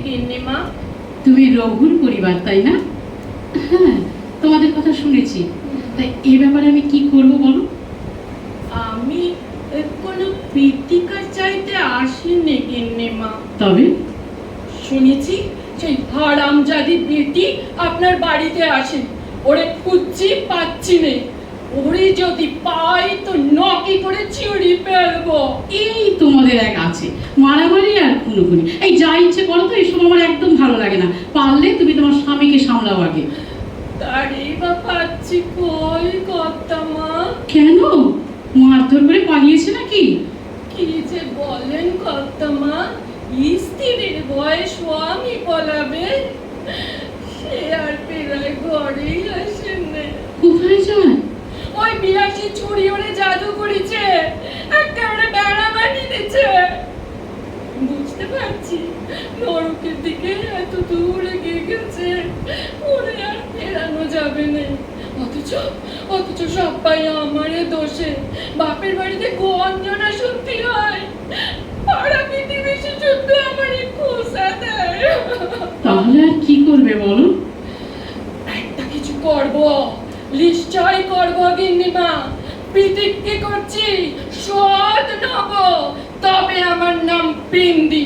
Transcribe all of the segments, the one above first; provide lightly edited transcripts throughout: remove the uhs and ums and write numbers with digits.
গিন্নিমা? তুমি রঘুর পরিবার, তাই না? হ্যাঁ, তোমাদের কথা শুনেছি। তাই এ ব্যাপারে আমি কি করব বলো? আমি কোনো প্রীতিকার চাইতে আসিনি গিন্নিমা। তবে শুনেছি সেই হারামজাদি বেটি আপনার বাড়িতে আসে। ওরে খুঁজছি, পাচ্ছি নে। ওরে যদি পাই তো নকি করে চিড়ি ফেলবো। এই তোমাদের এক আছে মারামারি আর খুনোখুনি। এই যা ইচ্ছে করো তো, এসব আমার একদম ভালো লাগে না। পারলে তুমি তোমার স্বামীকে সামলাও আগে। তারই বা পাচ্ছি কই কর্তামা? কেন, মারধর করে পালিয়েছে নাকি? কি যে বলেন কর্তামা, স্ত্রীর ভয়ে স্বামী পলাবে? সে আর প্রায় ঘরেই আসেন না। কোথায় যায়? ওই বিলাসী ছুরি ওরে জাদু করেছে, একেবারে বেড়া বানিয়ে দিচ্ছে। বুঝতে পারছি নরকের দিকে এত দূর এগিয়ে গেছে, ওরে আর ফেরানো যাবে না। অথচ অথচ সবাই আমারে দোষে। বাপের বাড়িতে গঞ্জনা শুনতে হয়, পাড়া প্রতিবেশী শুদ্ধ আমারে খোঁচা দেয়। তাহলে আর কি করবে বলো? একটা কিছু করব, নিশ্চয় করব গিন্নিমা। প্রতিজ্ঞা করছি শোধ নেব, তবে আমার নাম পিন্দি।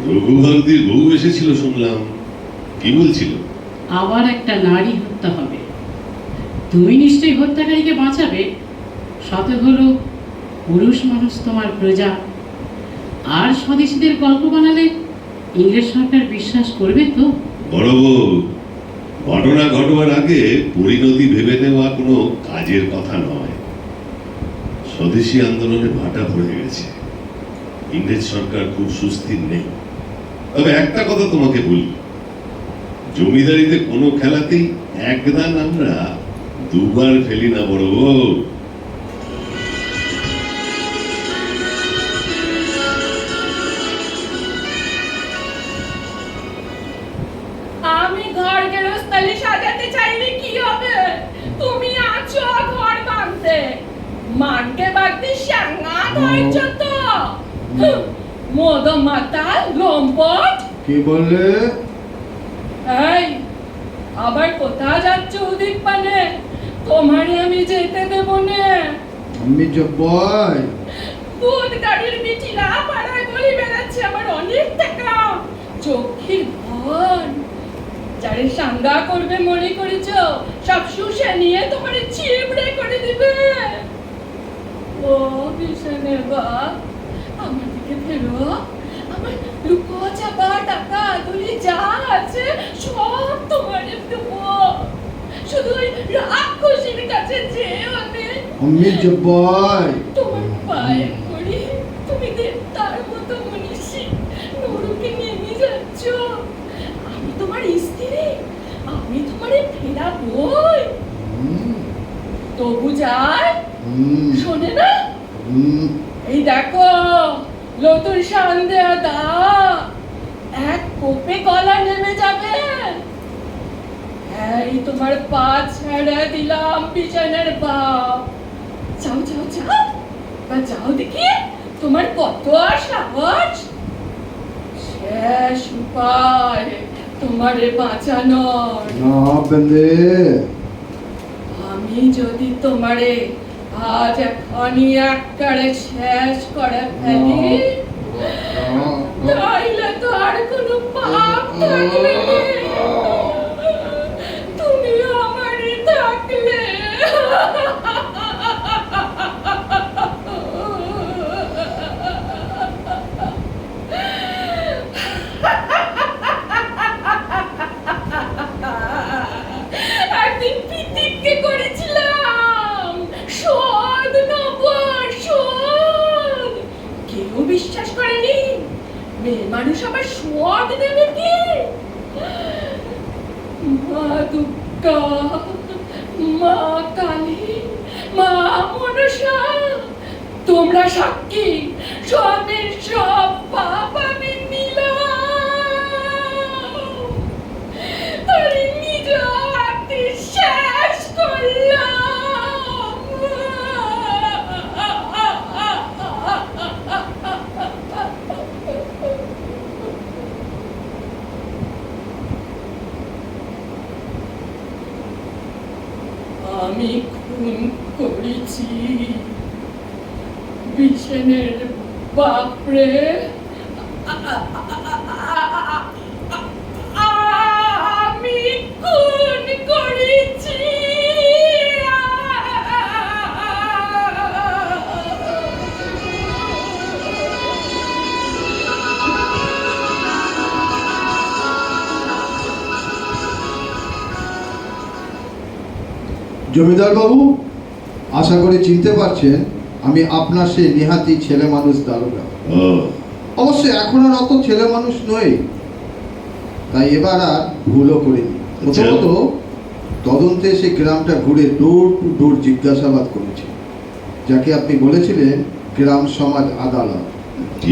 রঘুভারতীর বউ এসেছিল শুনলাম, কি বলছিল? আবার একটা নারী হত্যা হবে। তুমি নিশ্চয়ই হত্যাকারীকে বাঁচাবে, সাথে হলো পুরুষ মানুষ তোমার প্রজা। আর স্বদেশীদের গল্প বানালে ইংরেজ সরকার বিশ্বাস করবে তো? বড় বউ, ঘটনা ঘটবার আগে পরিণতি ভেবে নেওয়া কোনো কাজের কথা নয়। স্বদেশী আন্দোলনে ভাটা পড়ে গেছে, ইংরেজ সরকার খুব সুস্থির নেই। তবে একটা কথা তোমাকে বলি, জমিদারিতে কোনো খেলাতেই একদান আমরা দুবার ফেলি না বড় বউ। আমি ঘর গেরস্তালি সাজাতে চাইলে কি হবে? তুমি আছো ঘর বাঁধতে, মানকে বাগদি সাঙ্গা ধরেছ তো। মদ মাতাল লম্পট। কি বললে? এই, আবার কোথা যাচ্ছ উদিক পানে? তোমারে আমি যেতে দেব না। আমি জব্বই। দুধ গাড়ির মিঠিলা পাড়ায় বলি বেড়াচ্ছে আমার অনেক টাকা। চোখের ভন যারে সাঙ্গা করবে মনে করেছ, সব শুষে নিয়ে তোমারে চিবড়ে করে দিবে। ও বিশনে বাপ, আমার দিকে ফেরো। আমার লুকো চাপা টাকা তুলি যা আছে সব তোমারে দেবো। শুধু ওই রাক্ষসীর কাছে যেও না। আমি জব্বই। তোমার পায়ে পড়ি, তুমি দেবতার মতো মনীষী নরকে নেমে যাচ্ছ। আমি তোমার স্ত্রী, আমি তোমারে ফেরাবই। তবু যায় শোনে না। এই দেখো লতুর সন্দেহ দা, এক কোপে গলা নেমে যাবে। এই তোমার পা ছেড়ে দিলাম বিছানার বাপ। যাও যাও যাও, বা যাও দেখি তোমার কত সাহস। শেষ উপায় তোমারে বাঁচানোর। না বেন্দে, আমি যদি তোমারে আজ এখনই একবারে শেষ করে ফেলি, তাইলে তো আর কোনো পাপ থাকবে না। তুমি আমারই থাকলে। একদিন প্রতিজ্ঞা করেছিলাম শোধ নেব, শোধ। কেউ বিশ্বাস করেনি। মেয়ে মানুষ আবার শোধ নেবে কি? মা দুর্গা, মা কালী, মা মনসা, তোমরা সাক্ষী। সবের সব পাপ আমি নিলাম, তার নিজ হাতে শেষ করলাম। আমি খুন করেছি বিশেনের বাপরে আমি খুন করেছি জমিদার বাবু, আশা করি চিনতে পারছেন আমি আপনার সেই নিহাতি ছেলে মানুষ দারোগা। ও, অবশ্য এখন আর অত ছেলে মানুষ নই, তাই এবার আর ভুলও করিনি। আচ্ছা। প্রথমত তদন্তে সে গ্রামটা ঘুরে ডোর টু ডোর জিজ্ঞাসাবাদ করেছি, যাকে আপনি বলেছিলেন গ্রাম সমাজ আদালত। কি